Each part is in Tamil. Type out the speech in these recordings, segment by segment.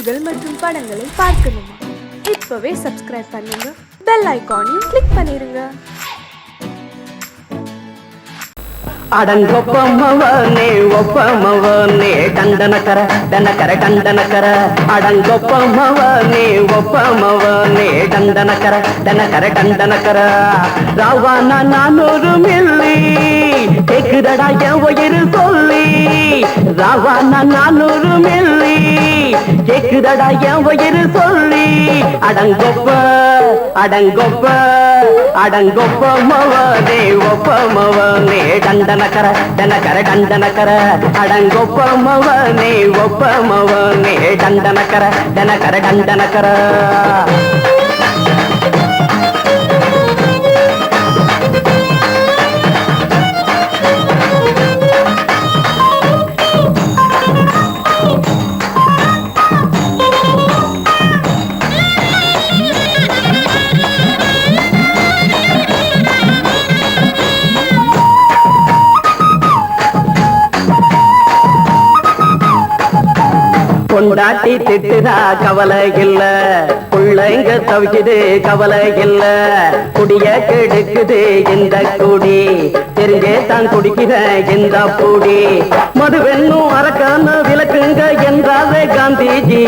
செய்திகள் மற்றும் படங்களை பார்க்கணுமா? இப்பவே சப்ஸ்கிரைப் பண்ணுங்க, பெல் ஐகானையும் கிளிக் பண்ணிருங்க. அடங்கொப்பமவனே ஒப்பமவனே டண்டனக்கர டனக்கர டண்டனக்கர அடங்கொப்பமவனே ஒப்பமவனே டண்டனக்கர டனக்கர டண்டனக்கர ராவானா 400 மில்லி கேக்குதடா என் உயிர் சொல்லி ராவானா 400 மில்லி கேக்குதடா என் உயிர் சொல்லி அடங்கொப்ப அடங்கொப்ப அடங்கொப்பமவனே ஒப்பமவனே டண்டனக்கர டனக்கர டண்டனக்கர அடங்கொப்பமவனே ஒப்பமவனே டண்டனக்கர டனக்கர டண்டனக்கர கொண்டாட்டி திட்டுதா கவலை இல்ல புள்ளைங்க தவிக்குது கவலை இல்ல குடிய கெடுக்குது இந்த குடி தெரிஞ்சே தான் குடிக்கிற இந்த பூடி மதுவென்னும் அரக்கான விளக்குங்க என்றாரே காந்திஜி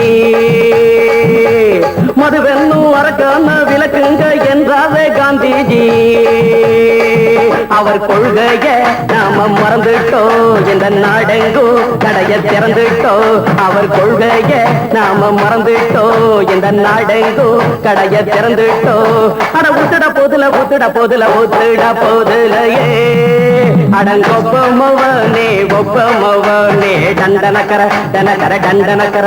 மதுவென்னும் அரக்கான விளக்குங்க என்றாரே காந்திஜி அவர் கொள்கைய நாம மறந்துட்டோம் இந்த நாடெங்கும் கடைய திறந்துட்டோம் அவர் கொள்கைய நாம மறந்துட்டோம் இந்த நாடெங்கும் கடைய திறந்துட்டோம் அட ஊத்துட போதுல ஊத்துட போதுல ஊத்துட போதுலையே அடங்கொப்பமவனே ஒப்பமவனே டண்டனக்கர டனக்கர டண்டனக்கர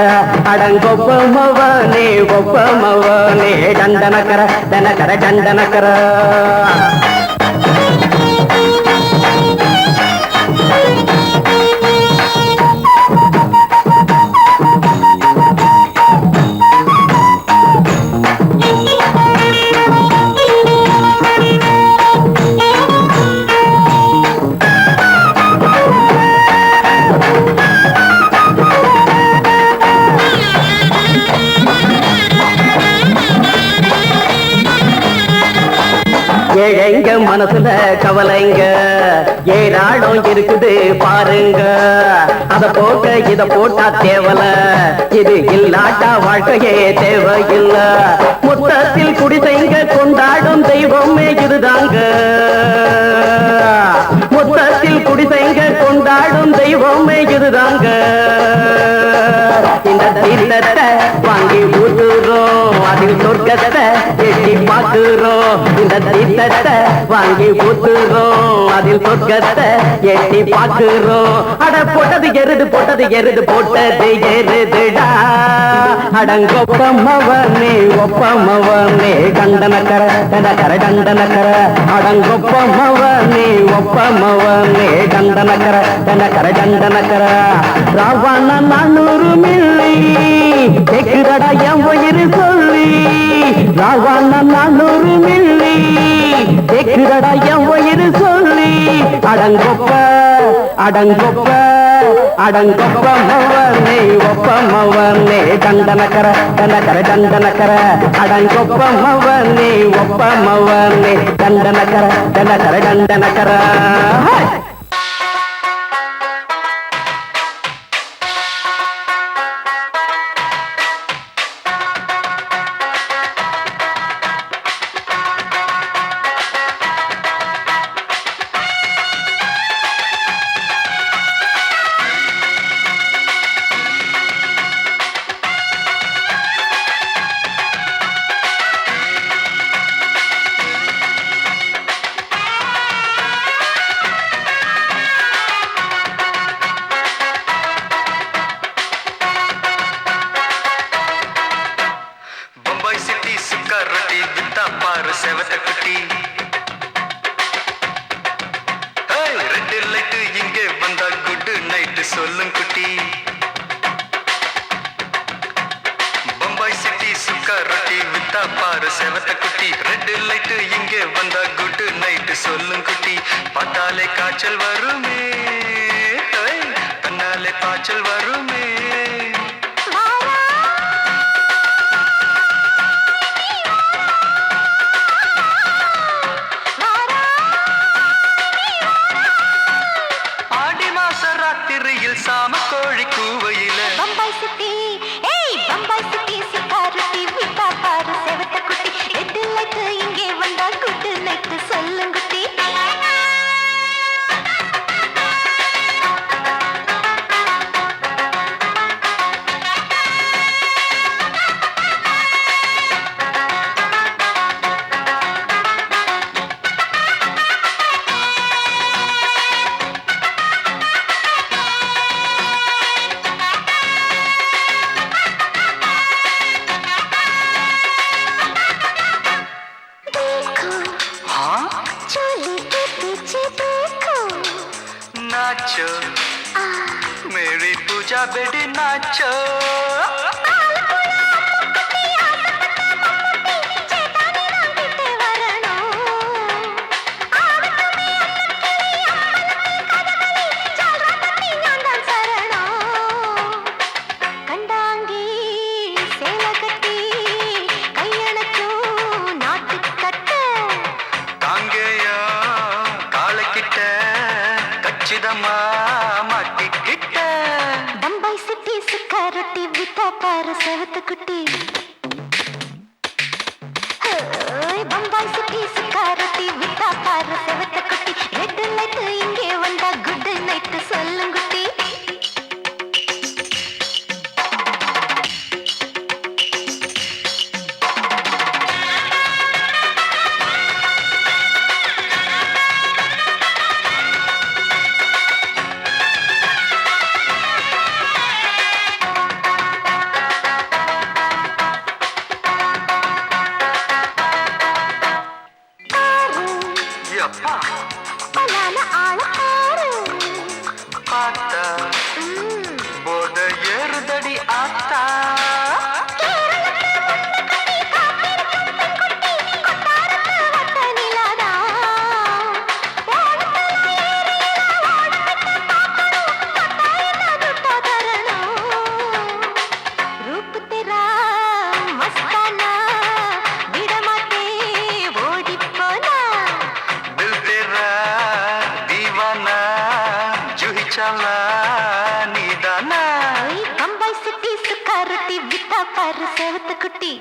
அடங்கொப்பமவனே ஒப்பமவனே டண்டனக்கர டனக்கர டண்டனக்கர ஏழைங்க மனசுல கவலைங்க ஏராளம் இருக்குது பாருங்க அத போட்ட இத போட்டா தேவல இது இல்லாட்டா வாழ்க்கையே தேவையில்ல மொத்தத்தில் குடிசைங்க கொண்டாடும் தெய்வமே இதுதாங்க மொத்தத்தில் குடிசைங்க கொண்டாடும் தெய்வமே இதுதாங்க இந்த தீர்த்தத்தை வாங்கி ஊத்துறோம் அதில் சொர்க்கத்தை எட்டி பார்க்கிறோம் இந்த தீர்த்தத்தை வாங்கி ஊத்துறோம் அதில் சொர்க்கத்தை எட்டி பார்க்கிறோம் அட போட்டது எருது போட்டது எருதுடா அடங்கொப்பமவனே ஒப்பமவனே டண்டனக்கர டனக்கர டண்டனக்கர அடங்கொப்பமவனே ஒப்பமவனே டண்டனக்கர டனக்கர டண்டனக்கர ராவான 400 மில்லி கேக்குதடா என் உயிர் சொல்லி ராவான 400 மில்லி கேக்குதடா என் உயிர் சொல்லி அடங்கொப்ப அடங்கொப்ப அடங்கொப்பமவனே ஒப்பமவனே டண்டனக்கர டனக்கர டண்டனக்கர அடங்கொப்பமவனே ஒப்பமவனே டண்டனக்கர டனக்கர டண்டனக்கர சொல்லும் குட்டி பம்பாய் சிட்டி சுக்கா ரொட்டி வித்தா பாரு செவத்த குட்டி ரெட் லைட் இங்கே வந்தா குட் நைட் சொல்லும் குட்டி பார்த்தாலே காய்ச்சல் வருமே தன்னாலே காய்ச்சல் வருமே வெடி நாச்சோ மாட்டிக்கிட்ட பம்பாய் சிட்டி சுக்காரொட்டி வித்தா பாரு செவத்து குட்டி பம்பாய் சிட்டி சுக்காரொட்டி வித்தா பாரு செவத்து குட்டி ரெட் லைட் இங்கே வந்தா குட் நைட் சொல்லுங்குட்டி போத ஏறுதடி ஆத்தா பம்பாய் சிட்டி சுக்காரொட்டி வித்தா பாரு செவத்து குட்டி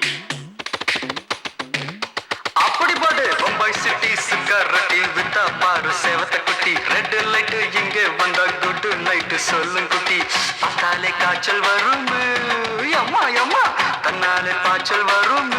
அப்படி போடு பம்பாய் சிட்டி சுக்காரொட்டி வித்தா பாரு செவத்த குட்டி ரெட் லைட் இங்கே வந்தா குட் நைட் சொல்லும் குட்டி பார்த்தாலே காய்ச்சல் வரும் அம்மா அம்மா தன்னாலே பாய்ச்சல் வரும்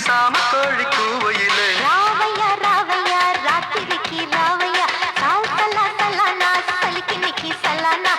சாம கோழி கூவையிலே ராவையா ராவையா ராத்திரிக்கு ராவையா சால் சல்லா சல்லானா சலிக்கு நிக்கி சல்லானா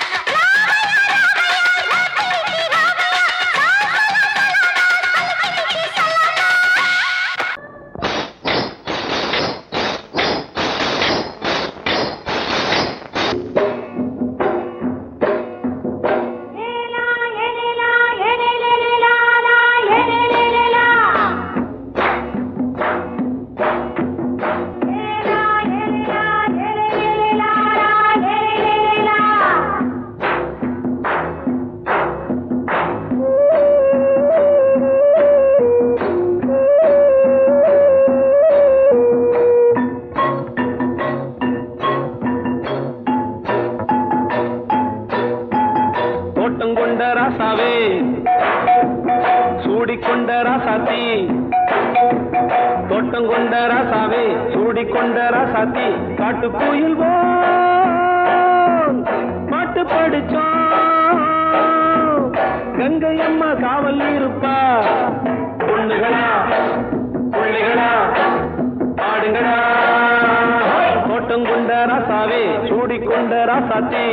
கொண்ட ராசாவே சூடிக்கொண்ட ராசாத்தி தோட்டம் கொண்ட ராசாவே சூடிக்கொண்ட ராசாத்தி காட்டு கோயில் பாட்டு படிச்சோம் கங்கை அம்மா காவல் இருப்பா பொண்ணுகளா பிள்ளைகளா ஆடுங்களா தோட்டம் கொண்ட ராசாவே சூடிக்கொண்ட ராசாத்தி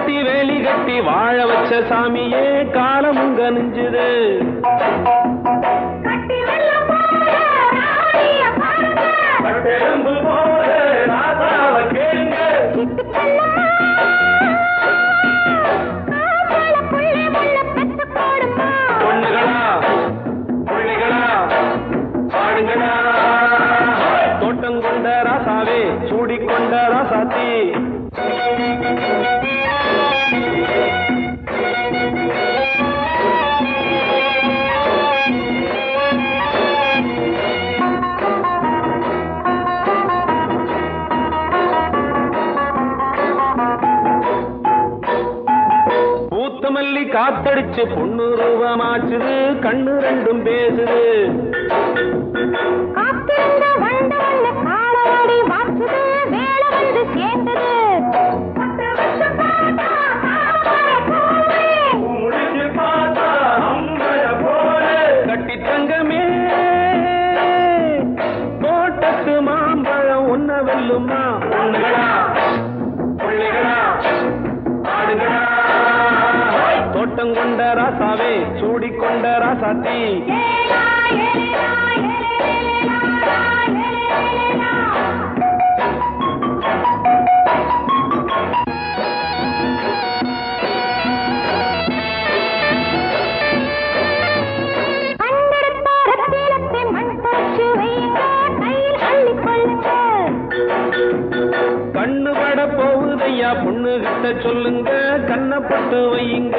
கட்டி வேலி கட்டி வாழ வச்ச சாமியே காலமும் கனிஞ்சுது பொண்ணுகளா பிள்ளைகளா பாடுங்களா தோட்டம் கொண்ட ராசாவே சூடிக்கொண்ட ராசாத்தி மல்லி காத்தடிச்சு பொண்ணு ரூபமாச்சுது கண்ணு ரெண்டும் பேசுது காத்திருந்த வண்டு காலவாடி வாச்சுது வேளவன் கொண்ட ராசாவே சூடிக்கொண்ட ராசாத்தி கண்ணு பட போகுதையா பொண்ணு கிட்ட சொல்லுங்க கண்ணப்பட்டு வையுங்க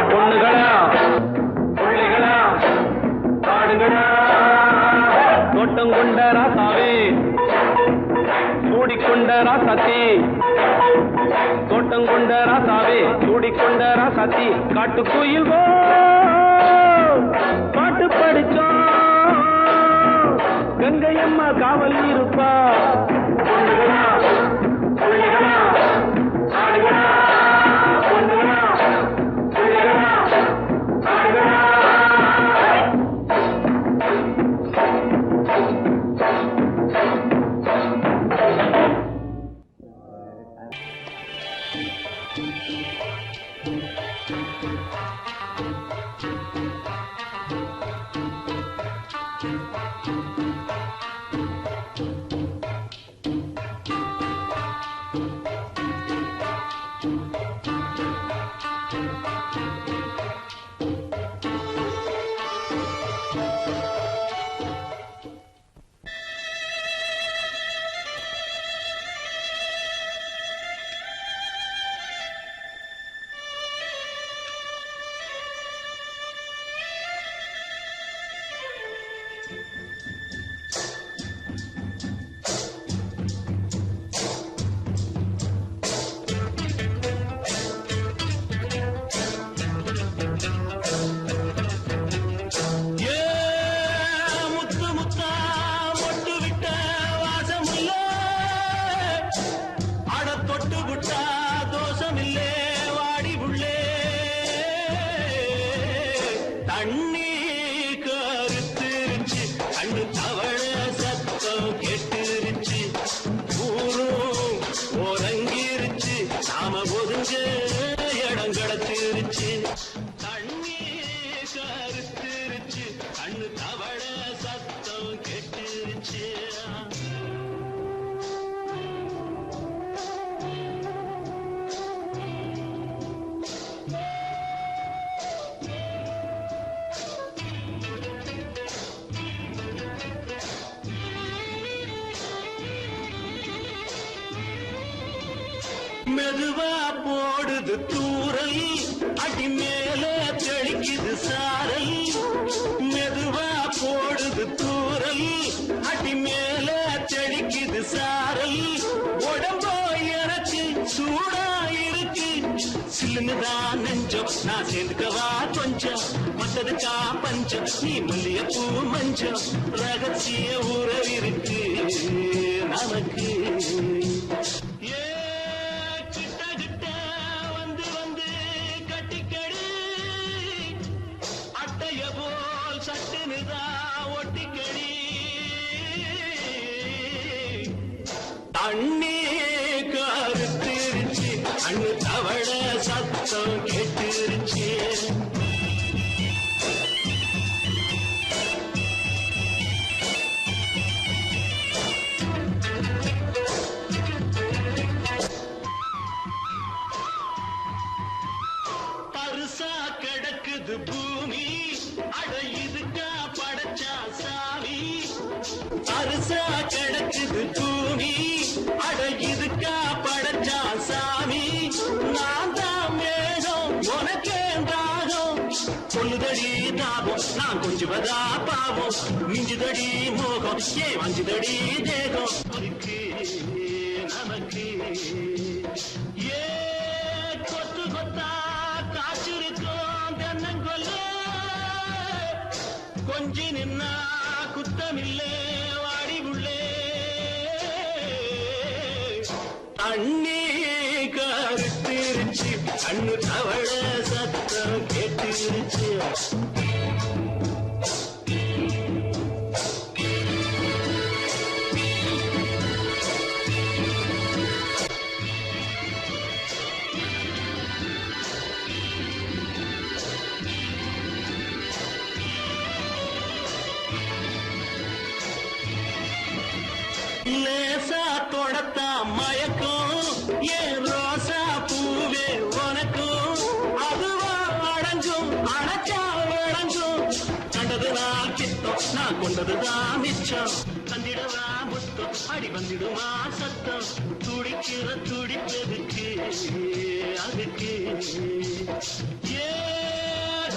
பொண்ணுகளா பிள்ளைகளா பாடுங்களா தோட்டம் கொண்ட ராசாவே சூடிக்கொண்ட ராசாத்தி தோட்டம் கொண்ட ராசாவே சூடிக்கொண்ட ராசாத்தி காட்டுக்குயில் பாட்டு படிச்சோம் கங்கையம்மா காவல் இருப்பா பொண்ணுகளா பிள்ளைகளா ஆடுகளா பொண்ணுகளா பிள்ளைகளா ஆடுகளா மெதுவா போடுது தூரல் அடி மேல தெளிக்குது சாரல் மெதுவா போடுது தூரல் அடி மேல தெளிக்குது சாரல் உடம்போ எனக்கு சூடா இருக்கு சில்லுதான் நெஞ்சம் நான் சேர்ந்துக்கவா கொஞ்சம் மத்ததுக்கா பஞ்சம் நீ மல்லியப்பூ மஞ்சம் ரகசிய உறவிருக்கு நமக்கு தண்ணி கருத்திருச்சு அண்ணு தவள சத்தம் கேட்டுருச்சு பருசா கிடக்குது பூமி அட இதுக்கா படைச்சா சாமி பருசா கிடக்குது பூமி அட இதுக்கா படைச்சா சாமி நான் தான் மேகம் உனக்கே தாகம் சொல்லுதடி தாபம் நான் கொஞ்சுவதா பாவம் மிஞ்சுதடி மோகம் ஏ வஞ்சுதடி தேகம் நமக்கு ஏ கொத்து கொத்தா காய்ச்சிருக்கோம் தென்னங்கொல்ல கொஞ்சி நின்னா குத்தமில்லே வாடி உள்ளே தண்ணி கருத்திருச்சு கண்ணு தவள சத்தம் கேட்டுருச்சு லேசா தொடத்தா மயக்கும் ஏன் ரோசா பூவே உனக்கும் அதுவா அடங்கும் அடைச்சா வழங்கும் கண்டதுதான் கித்தம் நான் கொண்டதுதான் மிச்சம் தந்திடவா முத்தம் அடி வந்துடுமா சத்தம் துடிக்கிற துடிப்பதுக்கு அதுக்கு ஏ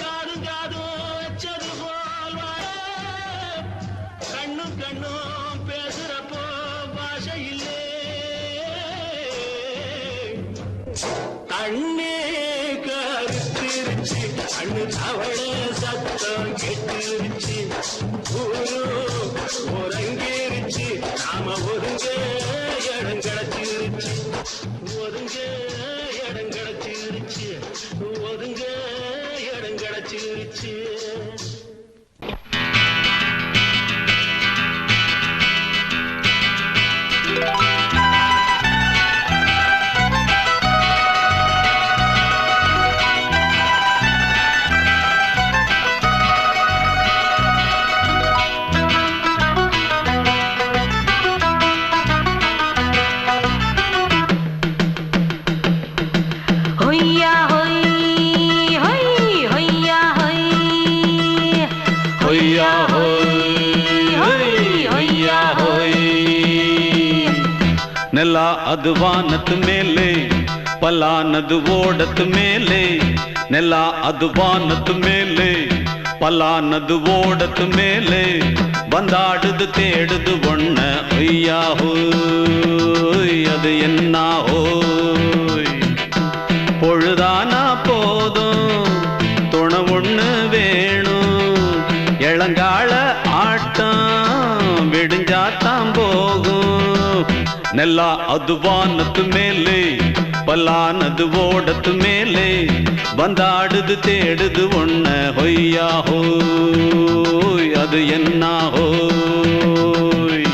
காதும் காதும் வச்சது போல் வாழ கண்ணும் கண்ணும் பேசுறப்போ பாஷை இல்லே கண்ணே கருத்திருச்சு கண்ணு தவள சத்தம் கெட்டுருச்சு ஒருங்கிருச்சு நாம ஒருங்க இடம் கிடைச்சிருச்சு ஒருங்க இடம் கிடைச்சிருச்சு ஒருங்க இடம் கிடைச்சிருச்சு ನೆಲ ಅದು ವಾನದ ಮೇಲೆ ಪಲಾನದು ಓಡದ ಮೇಲೆ ನೆಲ ಅದು ವಾನದ ಮೇಲೆ ಪಲಾನದು ಓಡದ ಮೇಲೆ ಬಂದಾಡುದು தேடுது ஒண்ண ஐயா ஹோய் அது என்ன ஹோய் பொழுதானா போதும் துணை ஒண்ணு வேணும் இளங்கால ஆட்டம் விடிஞ்சாத்தான் போகும் ನೆಲ ಅದು ವಾನದ ಮೇಲೆ ಪಲಾನದು ಓಡದ ಮೇಲೆ ಬಂದಾಡುದು தேடுது ஒண்ண ಹೊಯ್ಯಾ ಹೋಯ್ ಅದು என்ன ಹೋಯ್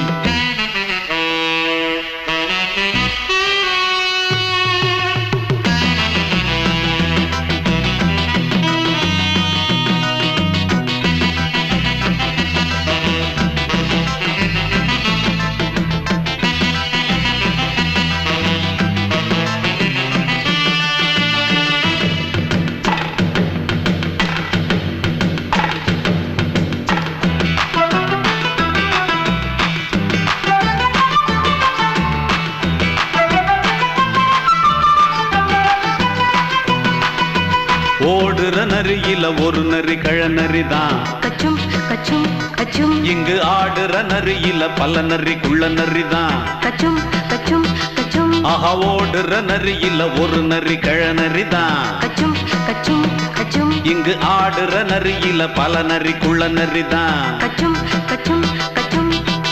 ஓடுற நரியில ஒரு நரி கழநரிதான் கச்சும் கச்சும் கச்சும் இங்கு ஆடுற நரியில பல நரிக்குள்ள நரிதான் கச்சும் கச்சும் கச்சும் ஆஹா ஓடுற நரியில ஒரு நரி கழநரிதான் கச்சும் கச்சும் கச்சும் இங்கு ஆடுற நரியில பல நரிக்குள்ள நரிதான் கச்சும் கச்சும் கச்சும்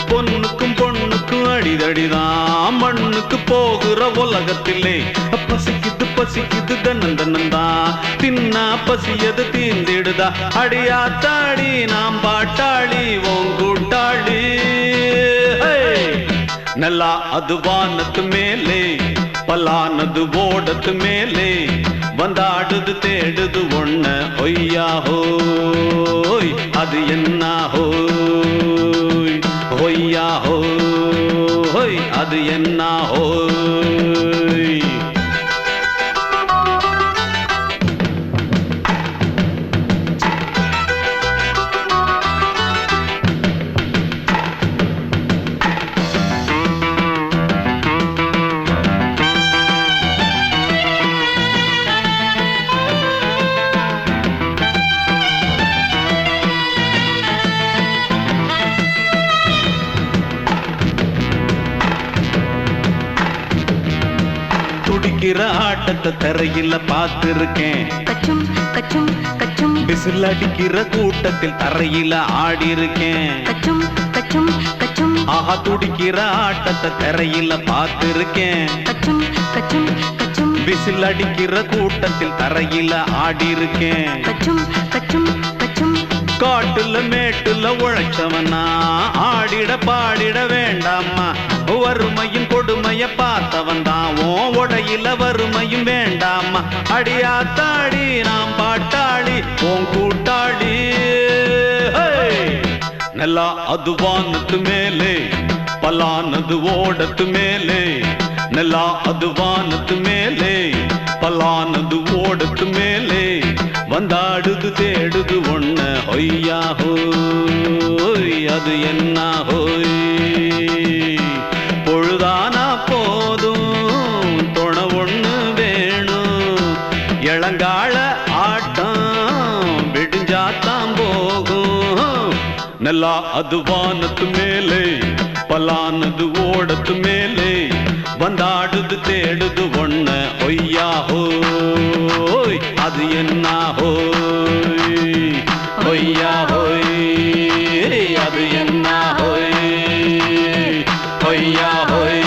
பொண்ணுக்கும் பொண்ணுக்கும் அடிதடிதான் மண்ணுக்கு போகிற உலகத்திலே பசிக்குது பசிக்குது தன்னந்தனந்தான் தின்னா பசியது தீந்திடுதா அடியாத்தாடி நாம் பாட்டாளி ஓங்கூட்டாளி ನೆಲ ಅದು ವಾನದ ಮೇಲೆ ಪಲಾನದು ಓಡದ ಮೇಲೆ ಬಂದಾಡುದು தேடுது ஒண்ண ஒய்யா ஹோய் அது என்ன ஹோய் ஒய்யா ஹோய் அது என்ன ஹோய் துடிக்கிற ஆட்டத்தை தரையில பார்த்திருக்கேன் கச்சும் கச்சும் கச்சும் விசில் அடிக்கிற கூட்டத்தில் தரையில ஆடி இருக்கேன் கச்சும் கச்சும் கச்சும் ஆஹா துடிக்கிற ஆட்டத்தை தரையில பார்த்திருக்கேன் கச்சும் கச்சும் கச்சும் விசில் அடிக்கிற கூட்டத்தில் தரையில ஆடி இருக்கேன் கச்சும் கச்சும் காட்டுல மேட்டுல உழைச்சவனா ஆடிட பாடிட வேண்டாமா வறுமையும் கொடுமைய பார்த்தவன் தான் உடையில வறுமையும் வேண்டாமா அடியாத்தாடி நாம் பாட்டாளி உன் கூட்டாளி நல்லா அது வானத்து மேலே பலானது ஓடத்து மேலே நல்லா அது வானத்து மேலே பலானது ஓடத்து மேலே வந்தாடுது தேடுது ஒண்ண ஒய்யா ஹோய் அது என்ன ஹோய் பொழுதானா போதும் துணை ஒண்ணு வேணும் இளங்கால ஆட்டம் விடிஞ்சாத்தான் போகும் நல்லா அது வானத்து மேலே பலானது ஓடத்து மேலே வந்தாடுது தேடுது ஒண்ண ஒய்யா ஹோய் அது என்ன ஹோய் ஒய்யா ஹோய் அது என்ன ஹோய் ஒய்யா ஹோய்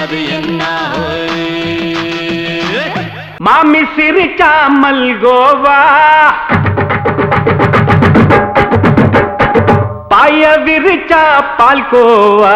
அது என்ன ஹோய் மாமி சிரிச்சா மல்கோவா பாய விரிச்சா பால்கோவா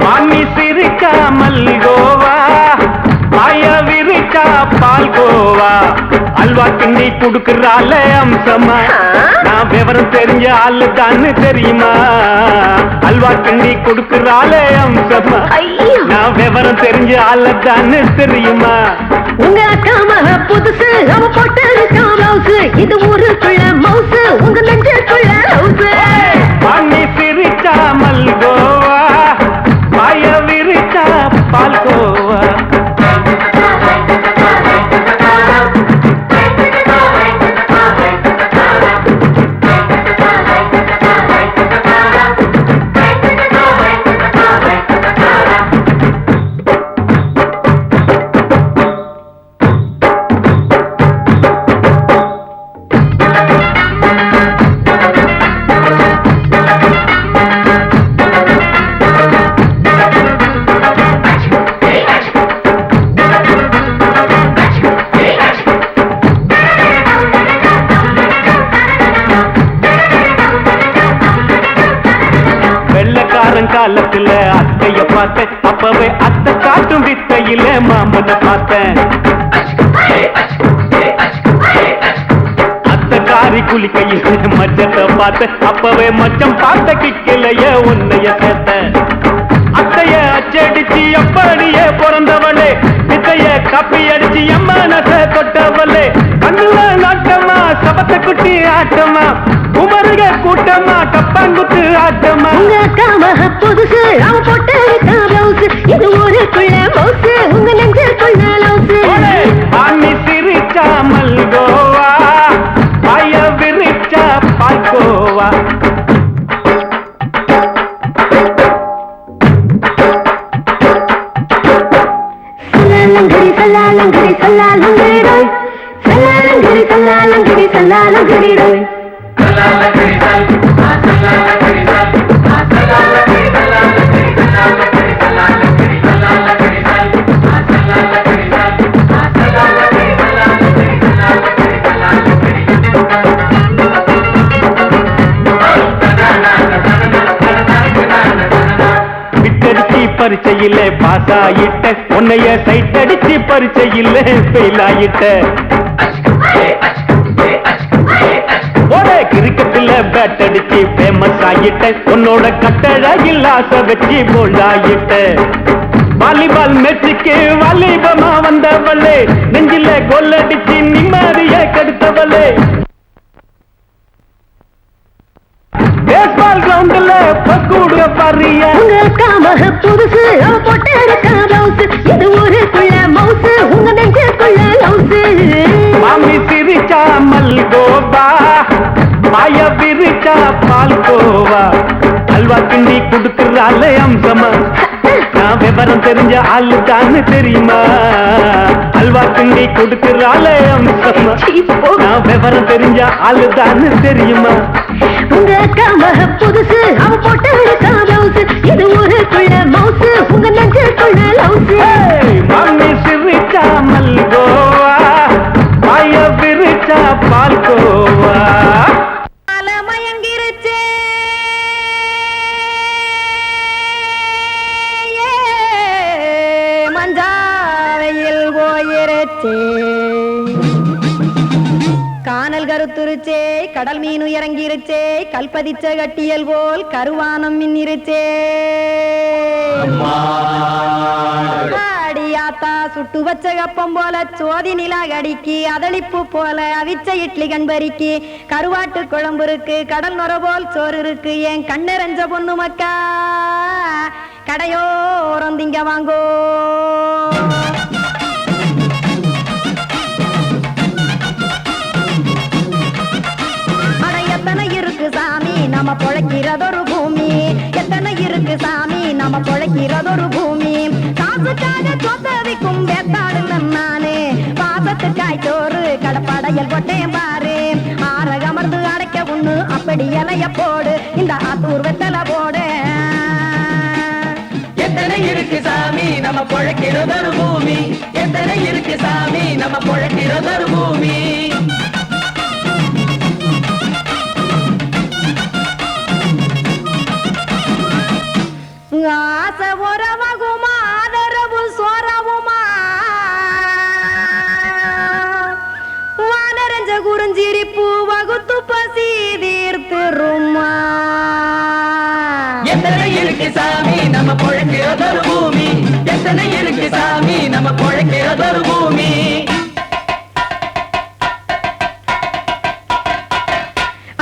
மாமி சிரிச்சா மல்கோவா பாய விரிச்சா பால்கோவா அல்வா கிண்ணி குடுக்கறால அம்சமா நான் விவரம் தெரிஞ்ச ஆளு தான்னு தெரியுமா அல்வா கிண்ணி குடுக்கறால அம்சமா நான் விவரம் தெரிஞ்ச ஆளு தான்னு தெரியுமா உங்க அக்கா மக புதுசு அவ போட்டு மவுசு இது ஊருக்குள்ள மவுசு உங்க நெஞ்சுக்குள்ள ஹவுசு மாமி சிரிச்சா மல்கோவா பாய விரிச்சா பால்கோவா காலத்துல அத்தைய பார்த்தேன் அப்பவே அத்தை காட்டும் வித்தையில மாமனை பார்த்தேன் அத்தை காரி குளிக்கையில மச்சத்தை பார்த்தேன் அப்பவே மச்சம் பார்த்த கிக்கலைய உன்னைய சேர்த்தேன் அத்தைய அச்சடிச்சு அப்படியே பிறந்தவளே வித்தைய காப்பி அடிச்சு எம்மனச தொட்டவளே கண்ணுல நாட்டமா சபத்தை குட்டி ஆட்டமா குமருக கூட்டமா கப்பாங்குத்து ஆட்டமா உங்க அக்கா மக புதுசு அவ போட்டு மவுசு இது ஊருக்குள்ள மவுசு உங்க நெஞ்சுக்குள்ள லவுசு மாமி சிரிச்சா மல்கோவா பாய விரிச்சா பால்கோவா சல்லாலங்கடி சல்லாலங்கடி ரோய் சல்லாலங்கடி சல்லாலங்கடி சல்லாலங்கடி ரோய் பரீட்சையில பாஸ் ஆயிட்ட உன்னைய சைட் அடிச்சு பரீட்சையில ஃபெயில் ஆயிட்ட ஒரே கிரிக்கெட்ல பேட் அடிச்சு ஃபேமஸ் ஆயிட்ட உன்னோட கட்டழகில் ஆசை வச்சு போல்ட் ஆயிட்ட வாலிபால் மேட்சுக்கு வாலிபமா வந்தவளே நெஞ்சில கோல் அடிச்சு நிம்மதிய கெடுத்தவளே பேஸ்பால் கிரவுண்ட்ல பக்கூடுற பாரியா உங்க அக்கா மக புதுசு அவ போட்டு மவுசு இது ஊருக்குள்ள மவுசு உங்க நெஞ்சுக்குள்ள லவுசு மாமி சிரிச்சா மல்கோவா பாய விரிச்சா பால்கோவா அல்வா கிண்டி குடுக்கறால அம்சமா நான் விவரம் தெரிஞ்ச ஆளுதான்னு தெரியுமா? அல்வா கிண்டி கொடுக்கிறாளே அம்சமா. நான் விவரம் தெரிஞ்ச ஆளுதான்னு தெரியுமா? உங்க அக்கா மக புதுசு, அவ போட்டு பிளவுஸ், இது ஊருக்குள்ள மவுசு, உங்க நெஞ்சுக்குள்ள லவுசு. மாமி சிரிச்சா மல்கோவா, மாய விரிச்சா பால்கோவா. மயங்கிருச்சே மஞ்சாவையில் போயிருச்சே, கானல் கருத்துருச்சே, கடல் மீன் இறங்கிருச்சே, கல்பதிச்ச கட்டியல் போல் கருவானம் மின்னிருச்சே. அடியாத்தா சுட்டு வச்ச கப்பம் போல சோதி நிலா கடிக்கு, அதளிப்பு போல அவிச்ச இட்லி கண்பறிக்கு, கருவாட்டு குழம்பு இருக்கு, கடல் நுர போல் சோறு இருக்கு, என் கண்ணெரஞ்ச பொண்ணு மக்கா கடையோரம் திங்க வாங்கோ. எத்தனை இருக்கு சாமி நம்ம பொழைக்கிறதொரு பூமி, எத்தனை இருக்கு சாமி நம்ம பொழைக்கிறதொரு பூமி. காசுக்காக சொத்தவிக்கும் வேத்தாடுல நானே, பாசத்துக்காய் சோறு கடப்படையல் போட்டேன் பாரு. ஆரகமர்ந்து அடைக்க ஒண்ணு அப்படி இலைய போடு, இந்த ஆத்தூர் வெத்தலை போடு. எத்தனை இருக்கு சாமி நம்ம பொழைக்கிறதொரு பூமி, எத்தனை இருக்கு சாமி நம்ம பொழைக்கிறதொரு பூமி. ஆசை உறவகுமா ஆதரவு சோறவுமா, வானரஞ்ச குறிஞ்சிரிப்பு வகுத்து பசி தீர்த்துருமா. எத்தனை இருக்கு சாமி நம்ம பொழைக்கிறதொரு பூமி, எத்தனை இருக்கு சாமி நம்ம பொழைக்கிறதொரு பூமி.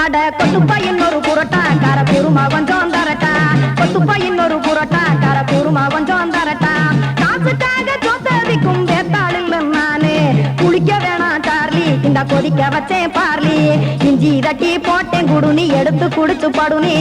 அட கொத்துப்பா இன்னொரு புரோட்டா கார குருமா கொஞ்சம் தரட்டா, கொத்துப்பா இன்னொரு புரோட்டா கார குருமா கொஞ்சம் தரட்டா. காசுக்காக சொத்ததிக்கும் வேத்தாளில் நானே, குளிக்க வேணாம் சார்லி இந்த கொதிக்க வச்சேன் பார்லி, இஞ்சி தட்டி போட்டேன் குடுனி எடுத்து குடிச்சு படுனி.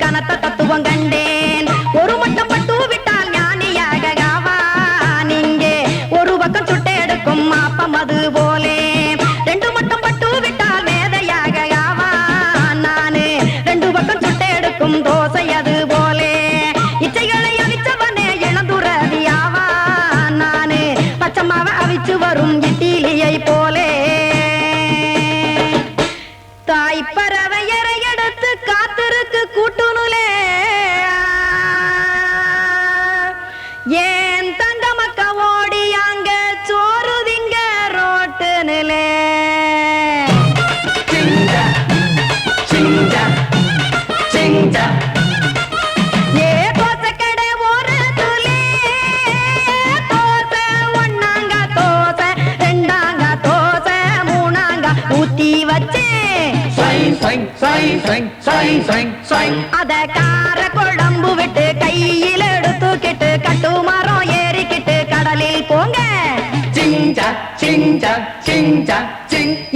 கனத்த தத்துவம் கண்டேன், ஒரு மட்டம் பட்டு விட்டால் ஞானியாக ஆவான் இங்கே, ஒரு பக்கம் சுட்டு எடுக்கும் மாப்பம் அது போலே, ரெண்டு மட்டம் பட்டு விட்டால் மேதையாக ஆவான் நானு, ரெண்டு பக்கம் சுட்டு எடுக்கும் தோசை அது போலே, இச்சைகளை அவிச்சவனே இளந்துறவி ஆவான் நானு, பச்சமாவ அவிச்சு வரும் இட்டிலியை போலே. தாய்ப்பறவையரை எடுத்து காத்திருக்கு கூட்டுனுலே, ஏன் தங்க மக்க ஓடி அங்க சோறுதிங்க ரோட்டு நிலே. ஏ தோசைக்கடை ஓரத்துலே, தோசை ஒன்னாங்க தோசை, ரெண்டாங்க தோசை, மூணாங்க ஊத்தி வச்சே, அத கார குழம்பு விட்டு கையில் எடுத்துக்கிட்டு கட்டு மரம் ஏறிக்கிட்டு கடலில் போங்க.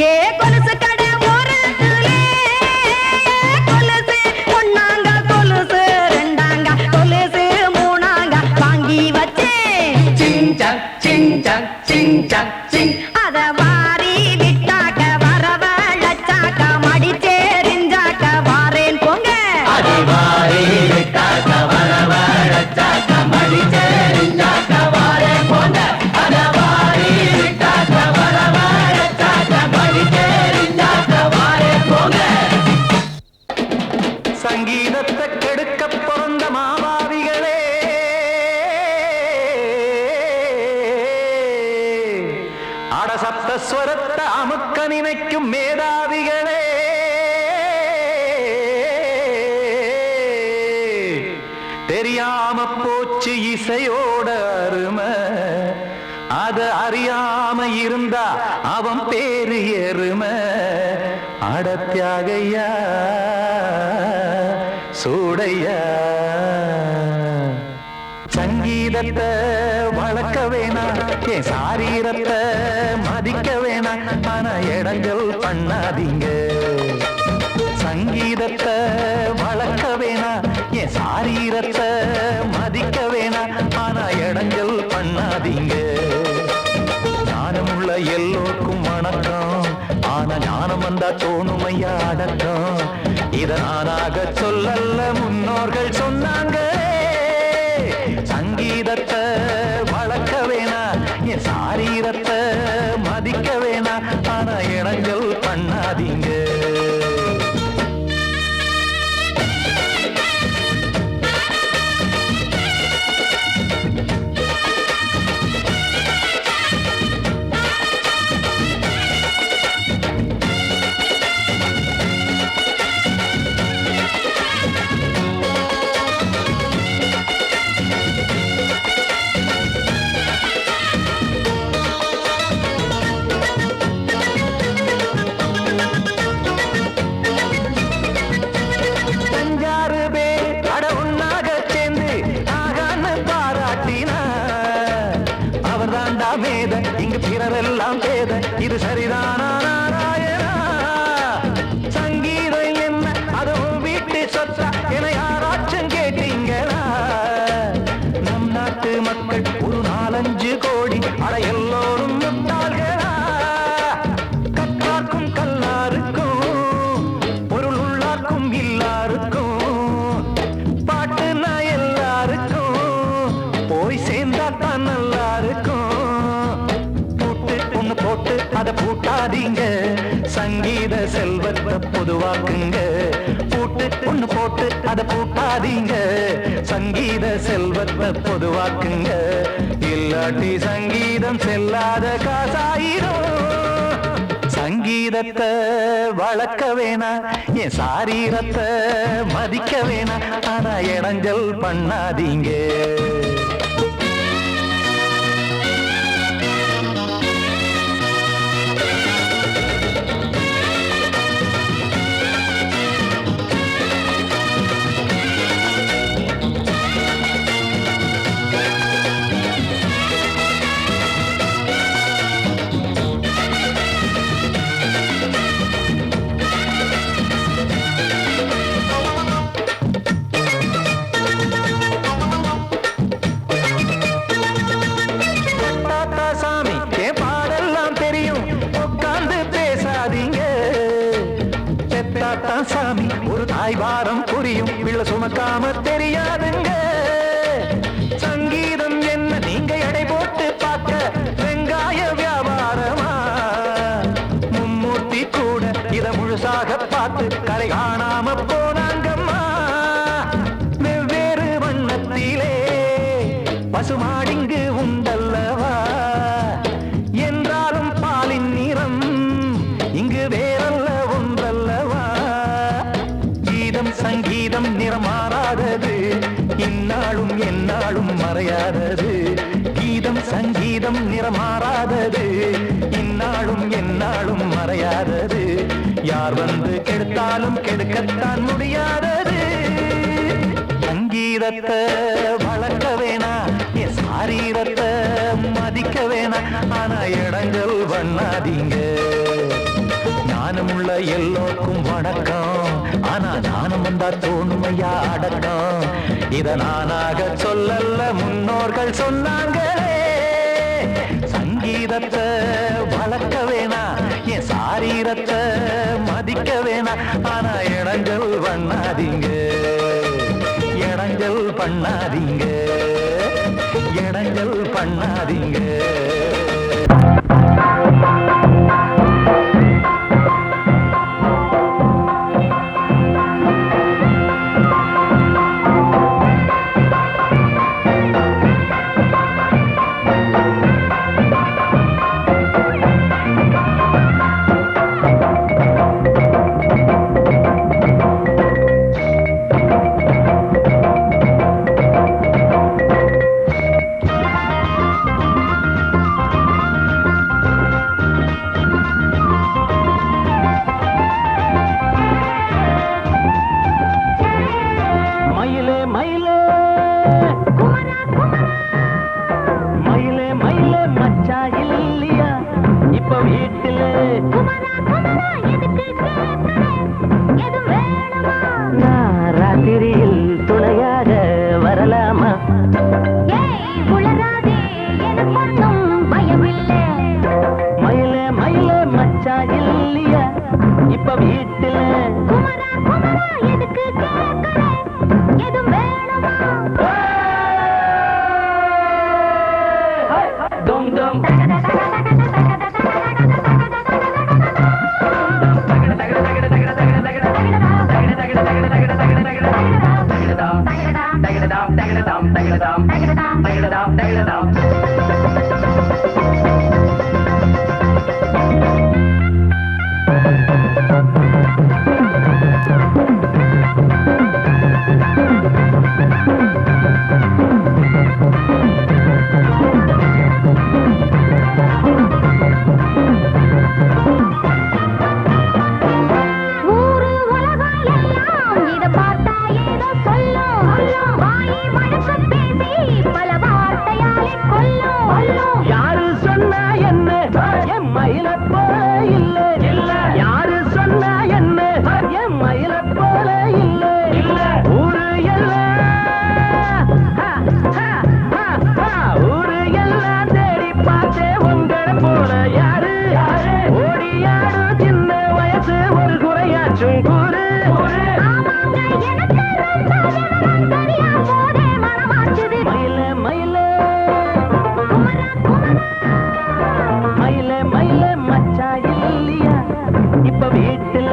ஏ கொலுசு கடை ஓரத்துலே, கொலுசு ஒன்னாங்க கொலுசு, ரெண்டாங்க கொலுசு, மூணாங்க வாங்கி வச்சே, அத வாரி விட்டாக்க வரவழைச்சாக்க மடிச்சேரிஞ்சாக்க வாரேன் போங்க. சங்கீதத்தை கெடுக்க பிறந்த மாவாதிகளே, அடசப்த ஸ்வரத்தை அமுக்க நினைக்கும் மேதாவிகளே, தெரியாம போச்சு இசையோட அருமை, அத அறியாம இருந்தா அவன் பேரு எருமை. அடத்தியாகையா சூடையா சங்கீதத்தை வளர்க்க வேணாம் என் சாரீரத்தை மதிக்க வேணாம் ஆனா இடங்கள் பண்ணாதீங்க சங்கீதத்தை வளர்க்க வேணாம் என் சாரீரத்தை மதிக்க வேணாம் ஆனா இடங்கள் பண்ணாதீங்க ஞானமுள்ள எல்லோருக்கும் வணக்கம் ஆனா ஞானம் வந்தா தோணுமையா அடக்கம் இத நானாக சொல்லல்ல முன்னோர்கள் சொன்னாங்க சங்கீதத்தை வளர்க்க வேணா என் சாரீரத்தை மதிக்க வேணா ஆனா இடங்கள் பண்ணாதீங்க இங்கு பிறரெல்லாம் பேத இது சரிதானா நாராயணா சங்கீதம் என்ன அதுவும் வீட்டு சொத்தா என யாராச்சும் கேட்டீங்களா நம் நாட்டு மக்கள் ஒரு 4-5 கோடி அட எல்லோரும் முட்டாள்களா கற்றார்க்கும் கல்லாருக்கும் பொருள் உள்ளார்க்கும் இல்லாருக்கும் பாட்டுனா எல்லாருக்கும் போய் சேர்ந்தா தான் நல்லா இருக்கும் போட்டு அத பூட்டாதீங்க சங்கீத செல்வத்தை பொதுவாக்குங்க பூட்டு ஒண்ணு போட்டு அத பூட்டாதீங்க சங்கீத செல்வத்தை பொதுவாக்குங்க இல்லாட்டி சங்கீதம் செல்லாத காசாயிரும் சங்கீதத்தை வளர்க்க வேணா என் சாரீரத்தை மதிக்க வேணா ஆனா இடைஞ்சல் பண்ணாதீங்க சாமி ஒரு தாய் வாரம் புரியும் பிள்ளை சுமக்காம தெரியாதுங்க சங்கீதம் என்ன நீங்க எடை போட்டு பார்க்க வெங்காய வியாபாரமா மும்மூர்த்தி கூட இத முழுசாக பார்த்து கரை காணாம போனாங்கம்மா வெவ்வேறு வண்ணத்திலே பசுமாடிங்கு உண்டல்லவா என்றாலும் பாலின் நிறம் இங்கு வேறல்ல ஒன்றல்லவா சங்கீதம் நிறமாறாதது இந்நாளும் எந்நாளும் மறையாதது கீதம் சங்கீதம் நிறமாறாதது இந்நாளும் எந்நாளும் மறையாதது யார் வந்து கெடுத்தாலும் கெடுக்கத்தான் முடியாதது சங்கீதத்தை வளர்க்க வேணா என் சாரீரத்தை மதிக்க வேணா ஆனா இடங்கள் பண்ணாதீங்க ஞானமுள்ள எல்லோருக்கும் வணக்கம் ஆனா ஞானம் வந்தா தோணுமையா அடக்கம் இத நானாக சொல்லல்ல முன்னோர்கள் சொன்னாங்களே சங்கீதத்தை வளர்க்க வேணா என் சாரீரத்தை மதிக்க வேணா ஆனா இடங்கள் பண்ணாதீங்க இடங்கள் பண்ணாதீங்க இடங்கள் பண்ணாதீங்க மயிலே மயிலே மயிலே மச்சா இல்லையா இப்ப வீட்டுல நான் ராத்திரியில் துணையாக வரலாமா மயிலே மயிலே மச்சா இல்லையா இப்ப வீட்டுல dum dum யாரு சொன்னா என்ன என் மயில போல இல்ல இல்ல யாரு சொன்னா என்ன என் மயில போல இல்ல இல்ல ஊரு எல்லாம் ஊரு எல்லாம் தேடி பார்த்தே உங்களை போல யாரு ஓடியாடு சின்ன வயசு ஒரு குறையாச்சும் கூறு மயில மயில மயிலே மயிலே மச்சா இல்லையா இப்ப வீட்டுல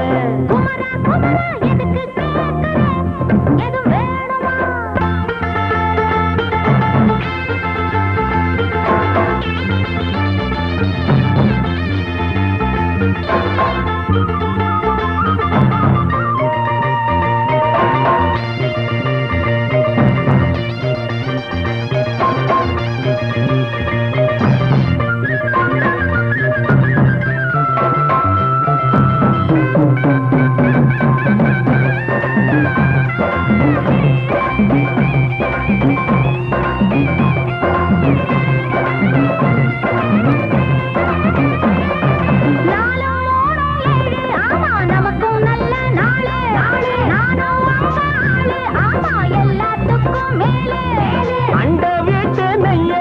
அண்ட வீட்டு நெய்ய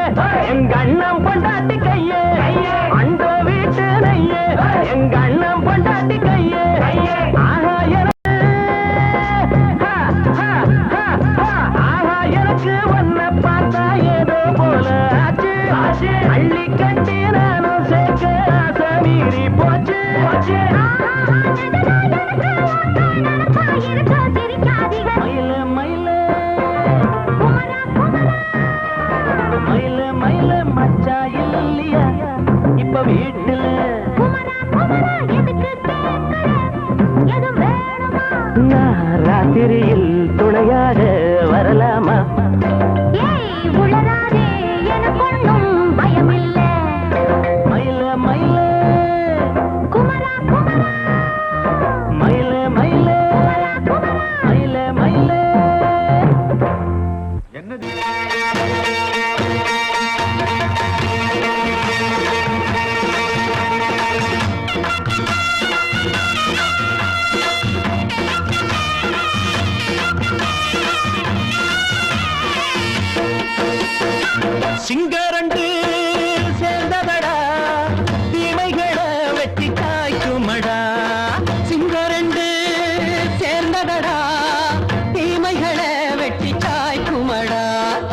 எங்க அண்ணன் பொண்டாட்டி கைய அண்ட வீட்டு நெய்ய எங்க அண்ணன் பொண்டாட்டி கைய ஆஹா எனக்கு ஒன்ன பார்த்தா ஏதோ போல ஆச்சு அள்ளி கட்டி நானும் சேர்க்க ஆசை மீறி போச்சு மயில மயில மயில மயில மச்சா இல்லையா இப்ப வீட்டுல நான் ராத்திரியில் துணையாக வரலாமா மயில மயில மயில மயில மயில மயில சிங்கரண்டு சேர்ந்ததடா தீமைகளை வெட்டி காய்க்குமடா சிங்கரண்டு சேர்ந்ததடா தீமைகளை வெட்டி காய்க்குமடா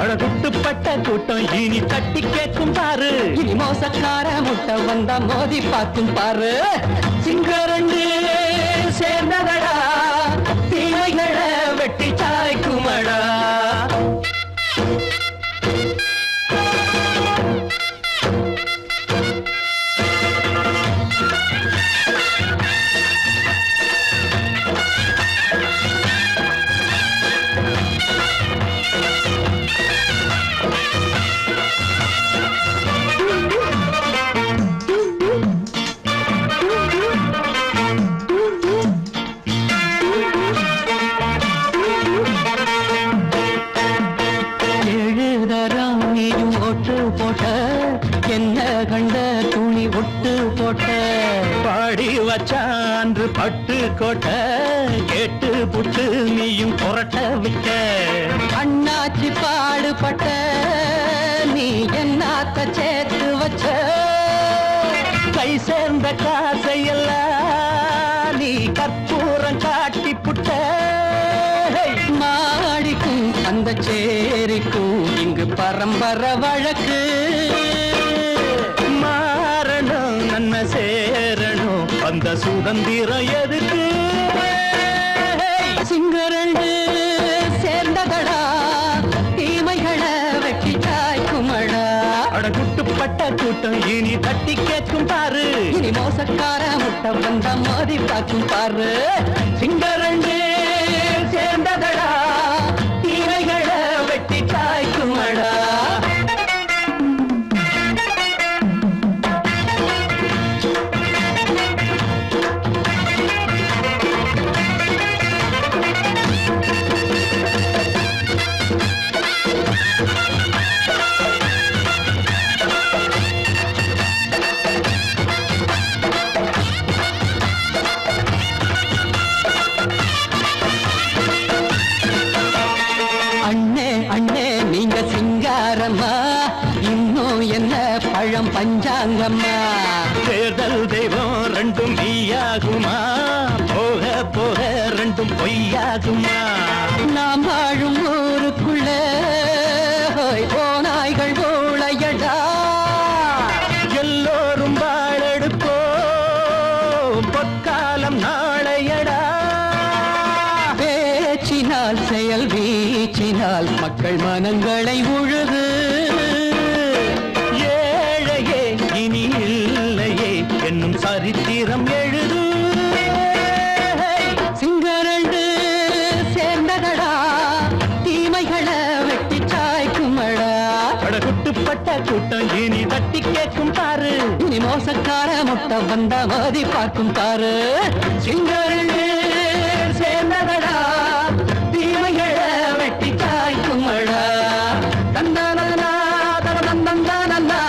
அழகுட்டுப்பட்ட கூட்டம் இனி தட்டி கேட்கும் பாரு இனி மோசக்கார முட்டை வந்தா மோதி பார்க்கும் பாரு சிங்கரண்டு சேர்ந்ததடா தீமைகளை வெட்டி காய்க்குமடா கண்ட துணி ஒட்டு போட்ட பாடி வச்சான்று பட்டு கோட்ட கேட்டு புட்டு நீயும் புரட்ட விட்ட அண்ணாச்சி பாடுபட்ட நீ என்னாத்த சேர்த்து வச்ச கை சேர்ந்த காசையெல்லாம் நீ கற்பூரம் காட்டி புட்ட மாடிக்கும் அந்த சேரிக்கும் இங்கு பரம்பரை வழக்கு மாறணும் நன்மை சேரணும் அந்த சுதந்திரம் எதுக்கு சிங்கரண்டு சேர்ந்ததடா தீமைகளை வெட்டி தாய்க்குமடா அடகுட்டுப்பட்ட கூட்டம் இனி தட்டி கேட்கும் பாரு இனி மோசக்கார முட்டை வந்த மோதி பார்க்கும் பாரு சிங்கரண்டு சேர்ந்ததடா தீமைகளை வெட்டி தாய்க்குமடா இன்னும் என்ன பழம் பஞ்சாங்கம்மா தேர்தல் தெய்வம் ரெண்டும் மெய்யாகுமா போக போக ரெண்டும் பொய்யாகுமா நாம் வாழும் ஊருக்குள்ள ஓநாய்கள் ஊழையடா எல்லோரும் வாழெடுப்போ பொற்காலம் நாளையடா பேச்சினால் செயல் வீச்சினால் மக்கள் மனங்களை உழுது ஏழையே இனி இல்லையே என்னும் சரித்திரம் எழுது சிங்கரண்டு சேர்ந்ததடா தீமைகளை வெட்டி சாய்க்குமடா அடகுட்டுப்பட்ட கூட்டம் இனி தட்டி கேட்கும் பாரு இனி மோசக்கார முட்டை வந்த மோதி பார்க்கும் பாரு சிங்கரண்டு சேர்ந்ததடா தீமைகளை வெட்டி சாய்க்குமடா தந்தானா தரதந்தந்தானா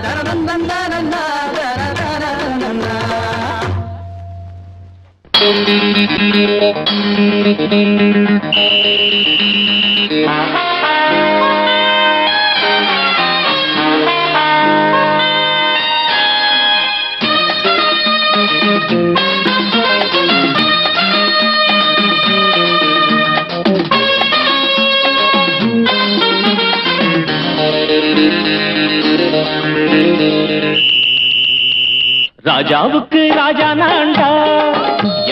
தரதந்தந்தானா தரதந்தந்தானா ராஜாவுக்கு ராஜா நான்டா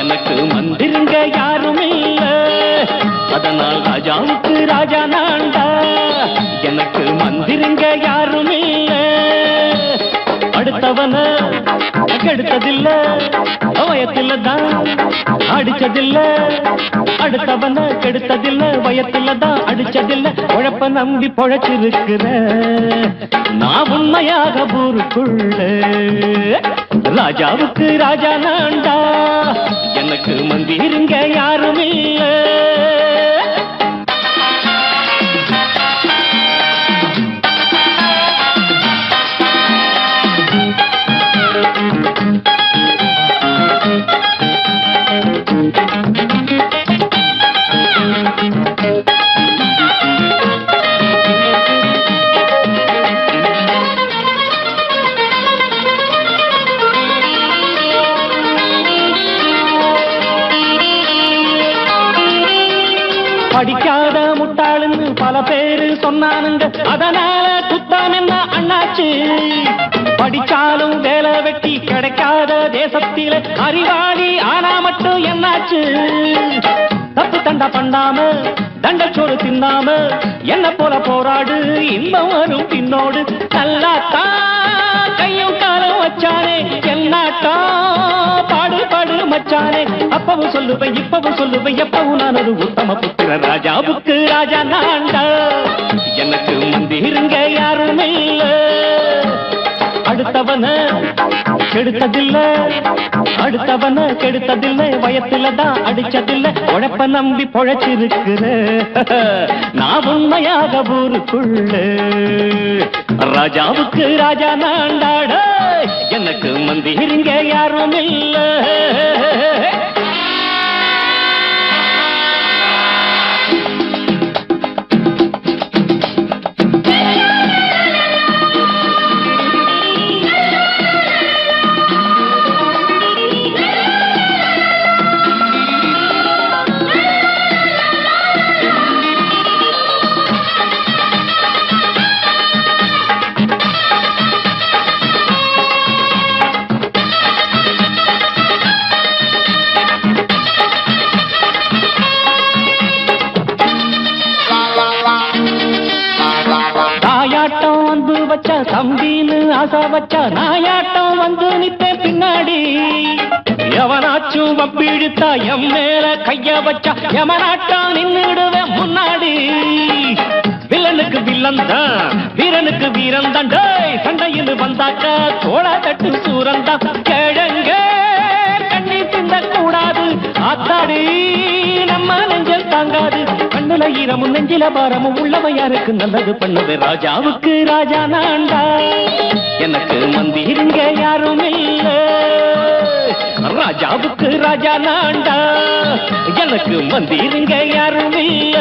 எனக்கு மந்திருங்க யாரும் இல்ல அதனால் ராஜாவுக்கு ராஜா நான்டா எனக்கு மந்திருங்க யாரும் இல்ல அடுத்தவன கெடுத்ததில்ல வயத்தில தான் அடிச்சதில்ல அடுத்தவன கெடுத்ததில்ல வயத்தில தான் அடிச்சதில்ல உழப்ப நம்பி பொழைச்சிருக்கிற நான் உண்மையாக ஊருக்குள்ள ராஜாவுக்கு ராஜா நான்டா எனக்கு மந்திருங்க யாரும் இல்ல படிக்காத முட்டாளுன்னு பல பேரு சொன்னானுங்க அதனால குத்தம் என்ன அண்ணாச்சு படிச்சாலும் வேலை வெட்டி கிடைக்காத தேசத்தில அறிவாளி ஆனா மட்டும் என்னாச்சு தப்பு தண்டா பண்ணாம தண்டச்சோறு தின்னாம என்ன போல போராடு இன்பம் வரும் பின்னோடு நல்லாத்தான் கையும் காலம் வச்சானே என்னாட்டா பாடு பாடு மச்சானே அப்பவும் சொல்லுவேன் இப்பவும் சொல்லுவேன் எப்பவும் நான் ஒரு உத்தம புத்திர ராஜாவுக்கு ராஜா நான்டா எனக்கு மந்திருங்க யாரும் இல்ல அடுத்தவன கெடுத்ததில்லை, அடுத்தவன கெடுத்ததில்லை, வயத்துல தான் அடிச்சதில்லை, உழைப்ப நம்பி பொழைச்சிருக்கிற நான் உண்மையாக ஊருக்குள்ள ராஜாவுக்கு ராஜா நாண்டாட எனக்கு மந்திரிங்க யாரும் இல்லை. தாயாட்டம் வந்து வச்சா தம்பின்னு ஆசை வச்சா நாயாட்டம் வந்து நிப்பேன் பின்னாடி. எவனாச்சும் வப்பிழுத்தா எம் மேல கைய வச்சா எவனாட்டம் நின்னுடுவேன் முன்னாடி. வில்லனுக்கு வில்லன் தான், வீரனுக்கு வீரன் தான். சண்டையில் வந்தாக்க தோள தட்டு சூரன் தான். கிழங்க கண்ணி தின்ன கூடாது ஆத்தாடி நம்ம நெஞ்சல் தாங்காது. கண்ணுல ஈரமும் நெஞ்சில பாரமும் உள்ளவ யாருக்கு நல்லது பண்ணுது. ராஜாவுக்கு ராஜா நான்டா எனக்கு மந்திரிங்க யாரும் இல்ல. ராஜாவுக்கு ராஜா நான்டா எனக்கு மந்திரிங்க யாரும் இல்ல.